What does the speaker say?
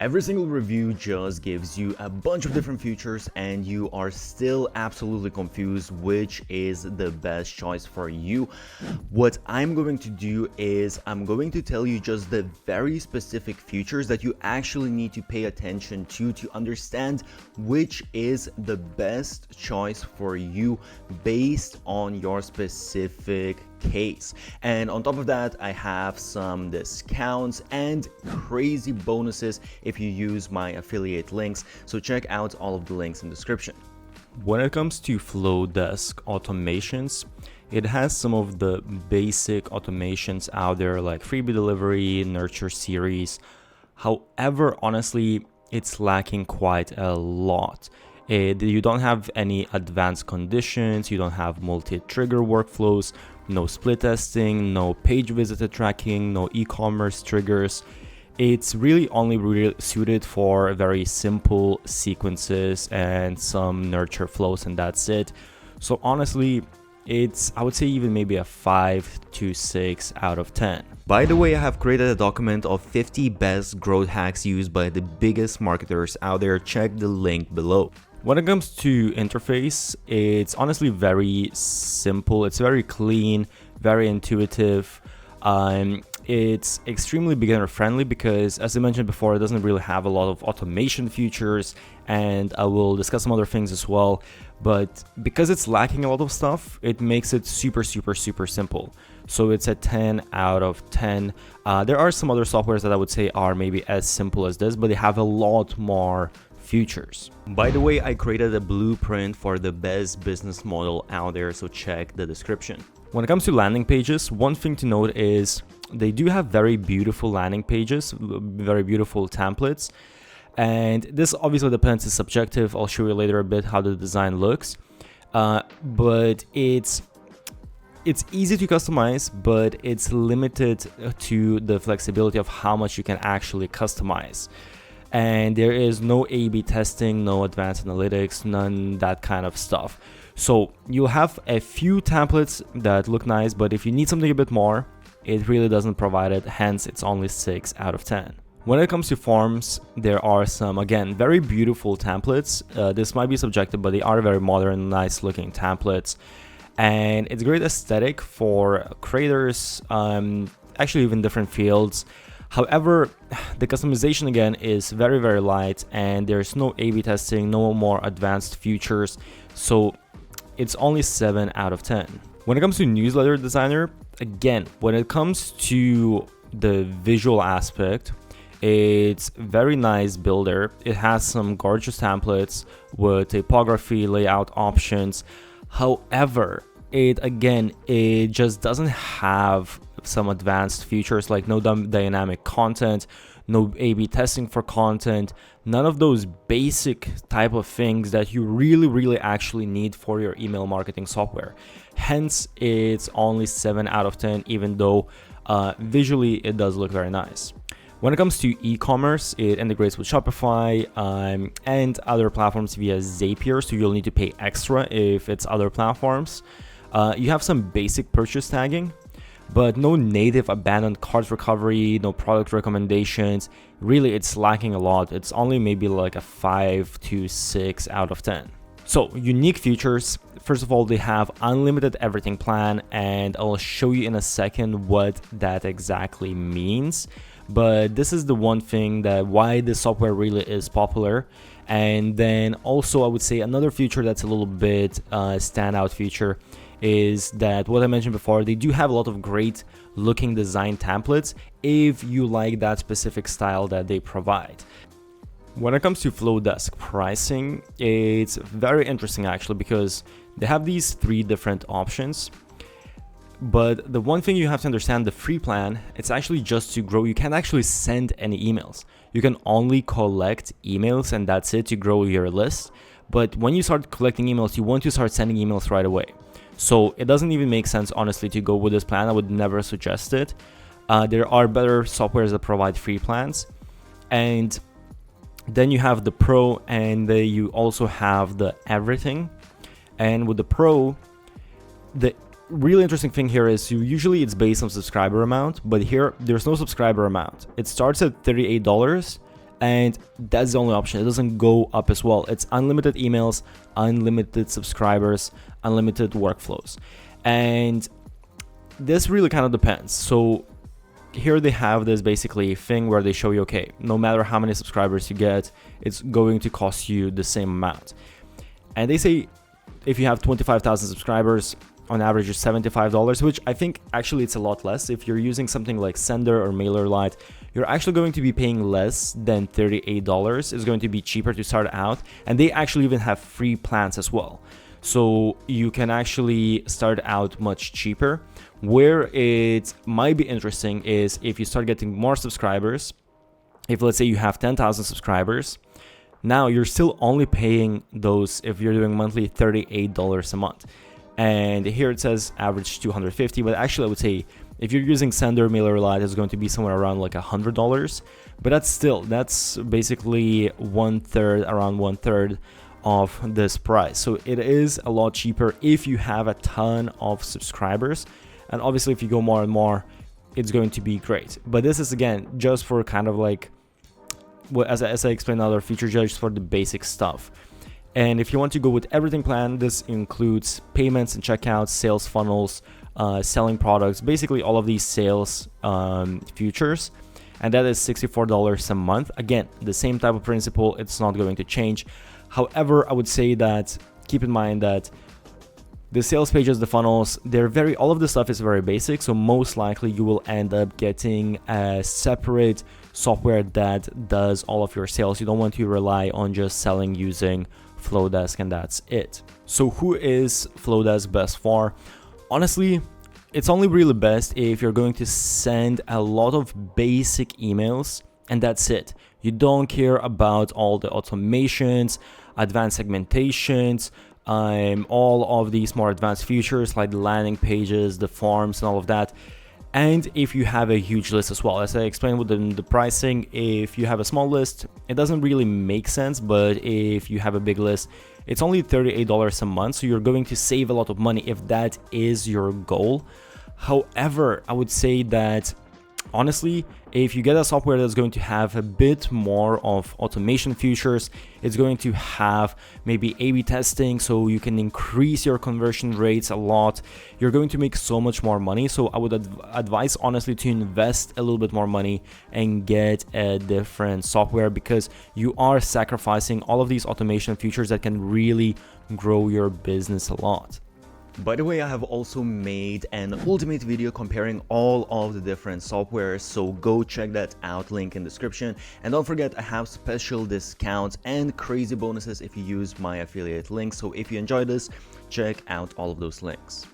Every single review just gives you a bunch of different features and you are still absolutely confused which is the best choice for you. What I'm going to do is I'm going to tell you just the very specific features that you actually need to pay attention to understand which is the best choice for you based on your specific case. And on top of that, I have some discounts and crazy bonuses if you use my affiliate links, so check out all of the links in the description. When it comes to Flodesk automations, it has some of the basic automations out there like freebie delivery, nurture series. However, honestly, it's lacking quite a lot. You don't have any advanced conditions, you don't have multi-trigger workflows, no split testing, no page visited tracking, no e-commerce triggers. It's really only really suited for very simple sequences and some nurture flows, and that's it. So honestly, I would say even maybe a 5 to 6 out of 10. By the way, I have created a document of 50 best growth hacks used by the biggest marketers out there. Check the link below. When it comes to interface, it's honestly very simple. It's very clean, very intuitive. It's extremely beginner friendly because, as I mentioned before, it doesn't really have a lot of automation features, and I will discuss some other things as well. But because it's lacking a lot of stuff, it makes it super simple. So it's a 10 out of 10. There are some other softwares that I would say are maybe as simple as this, but they have a lot more features. By the way, I created a blueprint for the best business model out there, so check the description. When it comes to landing pages, one thing to note is they do have very beautiful landing pages, very beautiful templates. And this obviously depends, it's subjective. I'll show you later a bit how the design looks. But it's easy to customize, but it's limited to the flexibility of how much you can actually customize. And there is no A/B testing, no advanced analytics, none that kind of stuff. So you'll have a few templates that look nice, but if you need something a bit more, it really doesn't provide it, hence it's only 6 out of 10. When it comes to forms, there are some, again, very beautiful templates. This might be subjective, but they are very modern, nice looking templates. And it's great aesthetic for creators, actually even different fields. However, the customization again is very light, and there's no A/B testing, no more advanced features, so it's only 7 out of 10. When it comes to newsletter designer, again, when it comes to the visual aspect, it's very nice builder. It has some gorgeous templates with typography, layout options. However, it just doesn't have some advanced features like no dynamic content, no A/B testing for content, none of those basic type of things that you really actually need for your email marketing software. Hence, it's only 7 out of 10, even though visually it does look very nice. When it comes to e-commerce, it integrates with Shopify and other platforms via Zapier, so you'll need to pay extra if it's other platforms. You have some basic purchase tagging, but no native abandoned cart recovery, no product recommendations. Really, it's lacking a lot. It's only maybe like a 5 to 6 out of 10. So, unique features. First of all, they have unlimited everything plan, and I'll show you in a second what that exactly means. But this is the one thing that why this software really is popular. And then also I would say another feature that's a little bit standout feature is that what I mentioned before, they do have a lot of great looking design templates if you like that specific style that they provide. When it comes to Flodesk pricing, it's very interesting actually because they have these 3 different options. But the one thing you have to understand, the free plan, it's actually just to grow. You can't actually send any emails. You can only collect emails and that's it to grow your list. But when you start collecting emails, you want to start sending emails right away. So it doesn't even make sense, honestly, to go with this plan. I would never suggest it. There are better softwares that provide free plans. And then you have the Pro, and you also have the Everything. And with the Pro, the really interesting thing here is usually it's based on subscriber amount, but here there's no subscriber amount. It starts at $38 And that's the only option. It doesn't go up as well. It's unlimited emails, unlimited subscribers, unlimited workflows. And this really kind of depends. So here they have this basically thing where they show you, okay, no matter how many subscribers you get, it's going to cost you the same amount. And they say if you have 25,000 subscribers, on average is $75, which I think actually it's a lot less. If you're using something like Sender or MailerLite, you're actually going to be paying less than $38. It's going to be cheaper to start out, and they actually even have free plans as well. So you can actually start out much cheaper. Where it might be interesting is if you start getting more subscribers. If let's say you have 10,000 subscribers, now you're still only paying those, if you're doing monthly, $38 a month. And here it says average $250, but actually I would say if you're using Sender, MailerLite, it's going to be somewhere around like $100. But that's basically around one third of this price. So it is a lot cheaper if you have a ton of subscribers. And obviously if you go more and more, it's going to be great. But this is again just for kind of like, as I explained, other feature just for the basic stuff. And if you want to go with everything plan, this includes payments and checkouts, sales funnels, selling products, basically all of these sales features. And that is $64 a month. Again, the same type of principle, it's not going to change. However, I would say that keep in mind that the sales pages, the funnels, all of this stuff is very basic. So most likely you will end up getting a separate software that does all of your sales. You don't want to rely on just selling using Flodesk, and that's it. So who is Flodesk best for? Honestly, it's only really best if you're going to send a lot of basic emails, and that's it. You don't care about all the automations, advanced segmentations, all of these more advanced features like the landing pages, the forms, and all of that. And if you have a huge list as well, as I explained with the pricing, if you have a small list, it doesn't really make sense. But if you have a big list, it's only $38 a month. So you're going to save a lot of money if that is your goal. However, I would say that honestly, if you get a software that's going to have a bit more of automation features, it's going to have maybe A/B testing, so you can increase your conversion rates a lot. You're going to make so much more money. So I would advise honestly to invest a little bit more money and get a different software, because you are sacrificing all of these automation features that can really grow your business a lot. By the way, I have also made an ultimate video comparing all of the different softwares, so go check that out, link in description. And don't forget, I have special discounts and crazy bonuses if you use my affiliate link. So if you enjoyed this, check out all of those links.